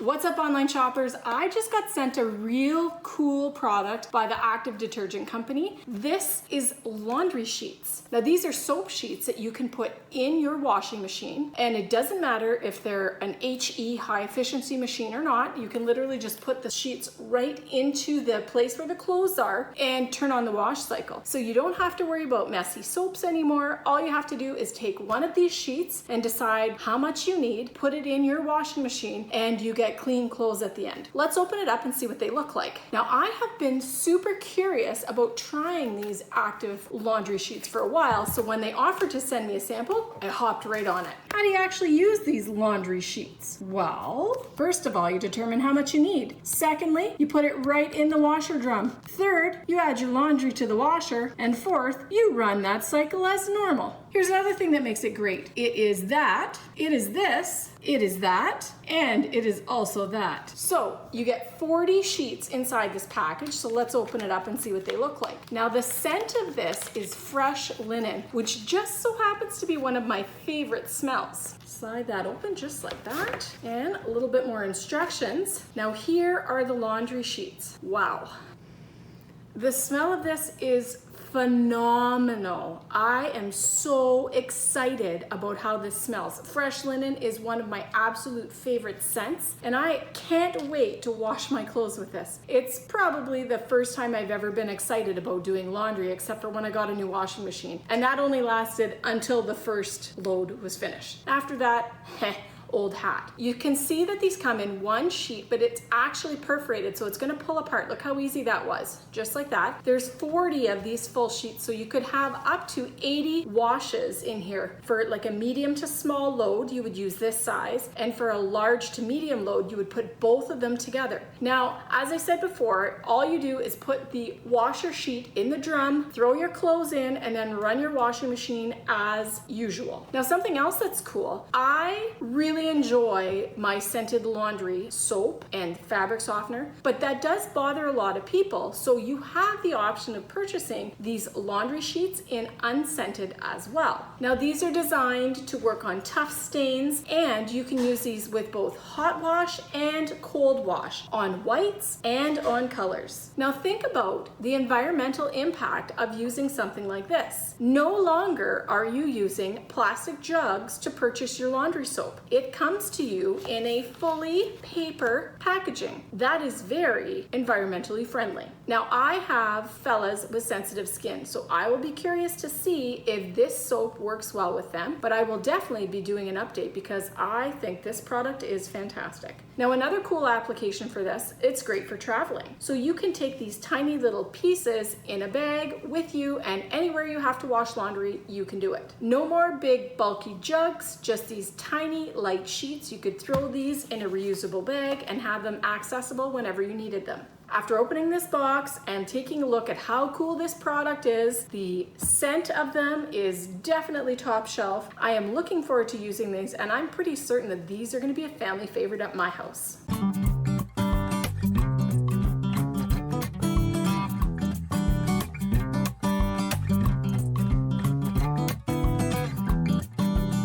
What's up, online shoppers? I just got sent a real cool product by the Active Detergent Company. This is laundry sheets. Now these are soap sheets that you can put in your washing machine, and it doesn't matter if they're an HE high efficiency machine or not. You can literally just put the sheets right into the place where the clothes are and turn on the wash cycle. So you don't have to worry about messy soaps anymore. All you have to do is take one of these sheets and decide how much you need, put it in your washing machine, and you get clean clothes at the end. Let's open it up and see what they look like. Now, I have been super curious about trying these Active laundry sheets for a while, so when they offered to send me a sample, I hopped right on it. How do you actually use these laundry sheets? Well, first of all, you determine how much you need. Secondly, you put it right in the washer drum. Third, you add your laundry to the washer. And fourth, you run that cycle as normal. Here's another thing that makes it great. It is that, it is this, it is that, and it is also that. So you get 40 sheets inside this package, so let's open it up and see what they look like. Now the scent of this is fresh linen, which just so happens to be one of my favorite smells. Slide that open just like that, and a little bit more instructions. Now here are the laundry sheets. Wow. The smell of this is phenomenal. I am so excited about how this smells. Fresh linen is one of my absolute favorite scents, and I can't wait to wash my clothes with this. It's probably the first time I've ever been excited about doing laundry, except for when I got a new washing machine. And that only lasted until the first load was finished. After that, old hat. You can see that these come in one sheet, but it's actually perforated, so it's gonna pull apart. Look how easy that was, just like that. There's 40 of these full sheets, so you could have up to 80 washes in here. For like a medium to small load, you would use this size, and for a large to medium load, you would put both of them together. Now, as I said before, all you do is put the washer sheet in the drum, throw your clothes in, and then run your washing machine as usual. Now, something else that's cool, I really enjoy my scented laundry soap and fabric softener, but that does bother a lot of people. So you have the option of purchasing these laundry sheets in unscented as well. Now these are designed to work on tough stains, and you can use these with both hot wash and cold wash, on whites and on colors. Now think about the environmental impact of using something like this. No longer are you using plastic jugs to purchase your laundry soap. It comes to you in a fully paper packaging. That is very environmentally friendly. Now I have fellas with sensitive skin, so I will be curious to see if this soap works well with them, but I will definitely be doing an update because I think this product is fantastic. Now another cool application for this, it's great for traveling. So you can take these tiny little pieces in a bag with you, and anywhere you have to wash laundry, you can do it. No more big bulky jugs, just these tiny light sheets. You could throw these in a reusable bag and have them accessible whenever you needed them. After opening this box and taking a look at how cool this product is, the scent of them is definitely top shelf. I am looking forward to using these, and I'm pretty certain that these are going to be a family favorite at my house.